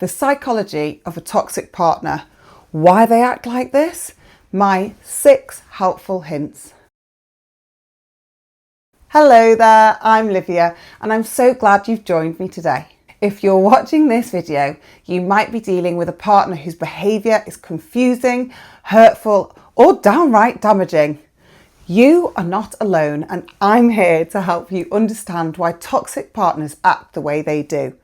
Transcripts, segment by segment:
The psychology of a toxic partner, why they act like this, my 6 helpful hints. Hello there, I'm Livia and I'm so glad you've joined me today. If you're watching this video, you might be dealing with a partner whose behaviour is confusing, hurtful or downright damaging. You are not alone and I'm here to help you understand why toxic partners act the way they do.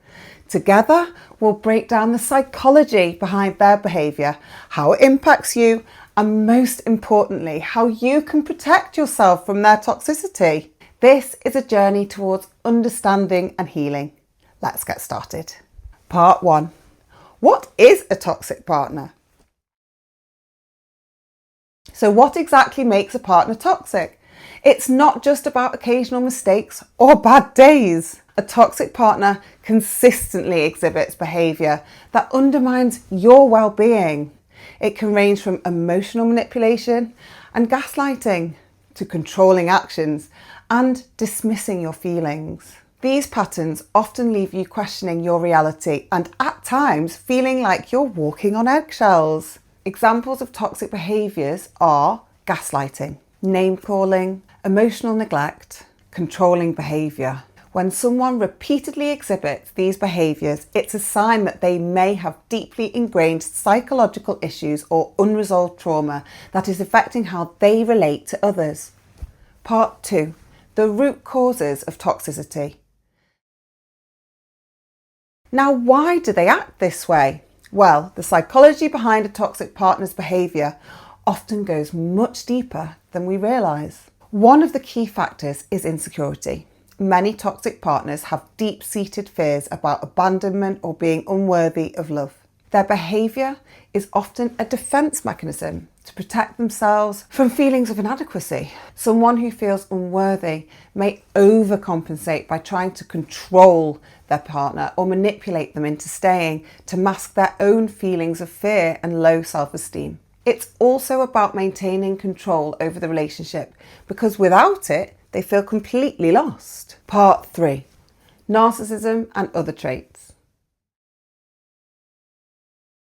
Together, we'll break down the psychology behind their behaviour, how it impacts you, and most importantly, how you can protect yourself from their toxicity. This is a journey towards understanding and healing. Let's get started. Part 1. What is a toxic partner? So what exactly makes a partner toxic? It's not just about occasional mistakes or bad days. A toxic partner consistently exhibits behaviour that undermines your well-being. It can range from emotional manipulation and gaslighting to controlling actions and dismissing your feelings. These patterns often leave you questioning your reality and at times feeling like you're walking on eggshells. Examples of toxic behaviours are gaslighting, name-calling, emotional neglect, controlling behaviour. When someone repeatedly exhibits these behaviours, it's a sign that they may have deeply ingrained psychological issues or unresolved trauma that is affecting how they relate to others. Part 2. The root causes of toxicity. Now, why do they act this way? Well, the psychology behind a toxic partner's behaviour often goes much deeper than we realise. One of the key factors is insecurity. Many toxic partners have deep-seated fears about abandonment or being unworthy of love. Their behaviour is often a defence mechanism to protect themselves from feelings of inadequacy. Someone who feels unworthy may overcompensate by trying to control their partner or manipulate them into staying to mask their own feelings of fear and low self-esteem. It's also about maintaining control over the relationship because without it, they feel completely lost. Part 3. Narcissism and other traits.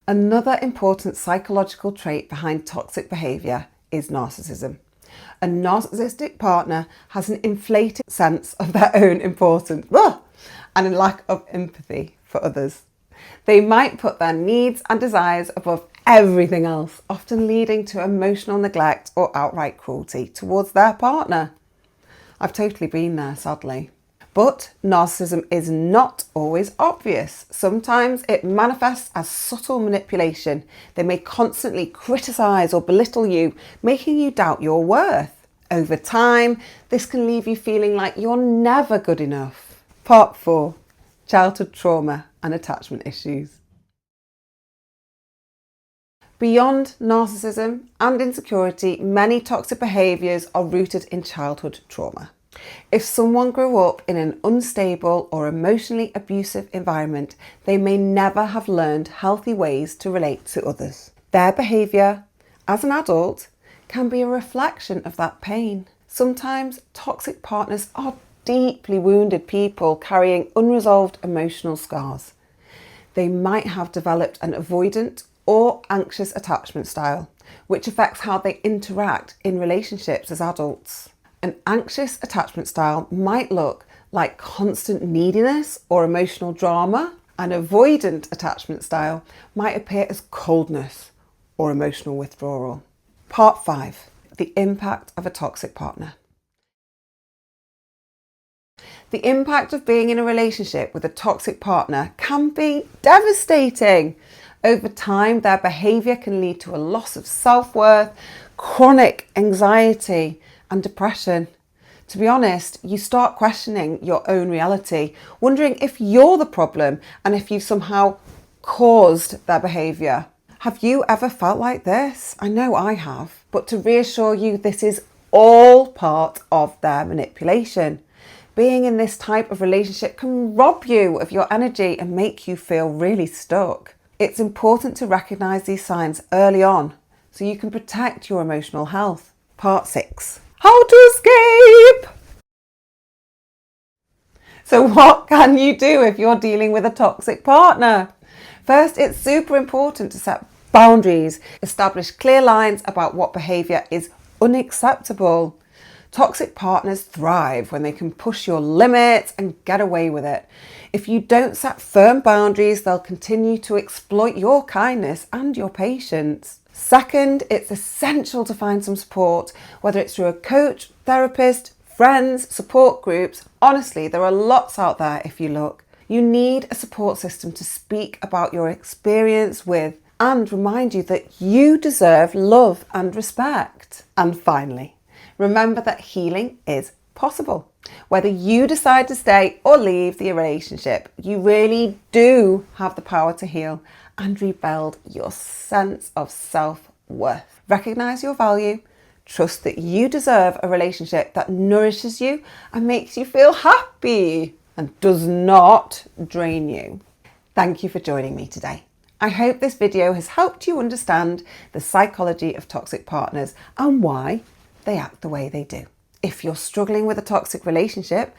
Another important psychological trait behind toxic behaviour is narcissism. A narcissistic partner has an inflated sense of their own importance and a lack of empathy for others. They might put their needs and desires above everything else, often leading to emotional neglect or outright cruelty towards their partner. I've totally been there, sadly. But narcissism is not always obvious. Sometimes it manifests as subtle manipulation. They may constantly criticise or belittle you, making you doubt your worth. Over time, this can leave you feeling like you're never good enough. Part 4. Childhood trauma and attachment issues. Beyond narcissism and insecurity, many toxic behaviours are rooted in childhood trauma. If someone grew up in an unstable or emotionally abusive environment, they may never have learned healthy ways to relate to others. Their behaviour, as an adult, can be a reflection of that pain. Sometimes toxic partners are deeply wounded people carrying unresolved emotional scars. They might have developed an avoidant or anxious attachment style, which affects how they interact in relationships as adults. An anxious attachment style might look like constant neediness or emotional drama. An avoidant attachment style might appear as coldness or emotional withdrawal. Part 5. The impact of a toxic partner. The impact of being in a relationship with a toxic partner can be devastating. Over time, their behaviour can lead to a loss of self-worth, chronic anxiety and depression. To be honest, you start questioning your own reality, wondering if you're the problem and if you've somehow caused their behaviour. Have you ever felt like this? I know I have. But to reassure you, this is all part of their manipulation. Being in this type of relationship can rob you of your energy and make you feel really stuck. It's important to recognise these signs early on so you can protect your emotional health. Part 6. How to escape! So what can you do if you're dealing with a toxic partner? First, it's super important to set boundaries, establish clear lines about what behaviour is unacceptable. Toxic partners thrive when they can push your limits and get away with it. If you don't set firm boundaries, they'll continue to exploit your kindness and your patience. Second, it's essential to find some support, whether it's through a coach, therapist, friends, support groups. Honestly, there are lots out there if you look. You need a support system to speak about your experience with and remind you that you deserve love and respect. And finally, remember that healing is possible. Whether you decide to stay or leave the relationship, you really do have the power to heal and rebuild your sense of self-worth. Recognize your value, trust that you deserve a relationship that nourishes you and makes you feel happy and does not drain you. Thank you for joining me today. I hope this video has helped you understand the psychology of toxic partners and why they act the way they do. If you're struggling with a toxic relationship,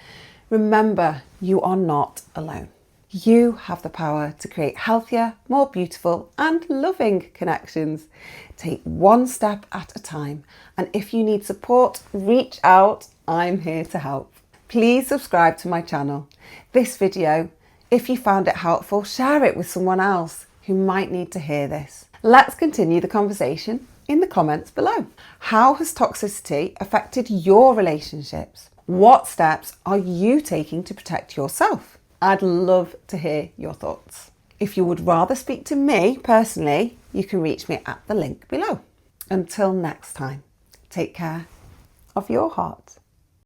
remember you are not alone. You have the power to create healthier, more beautiful and loving connections. Take one step at a time, and if you need support, reach out. I'm here to help. Please subscribe to my channel. This video, if you found it helpful, share it with someone else who might need to hear this. Let's continue the conversation in the comments below. How has toxicity affected your relationships? What steps are you taking to protect yourself? I'd love to hear your thoughts. If you would rather speak to me personally, you can reach me at the link below. Until next time, take care of your heart.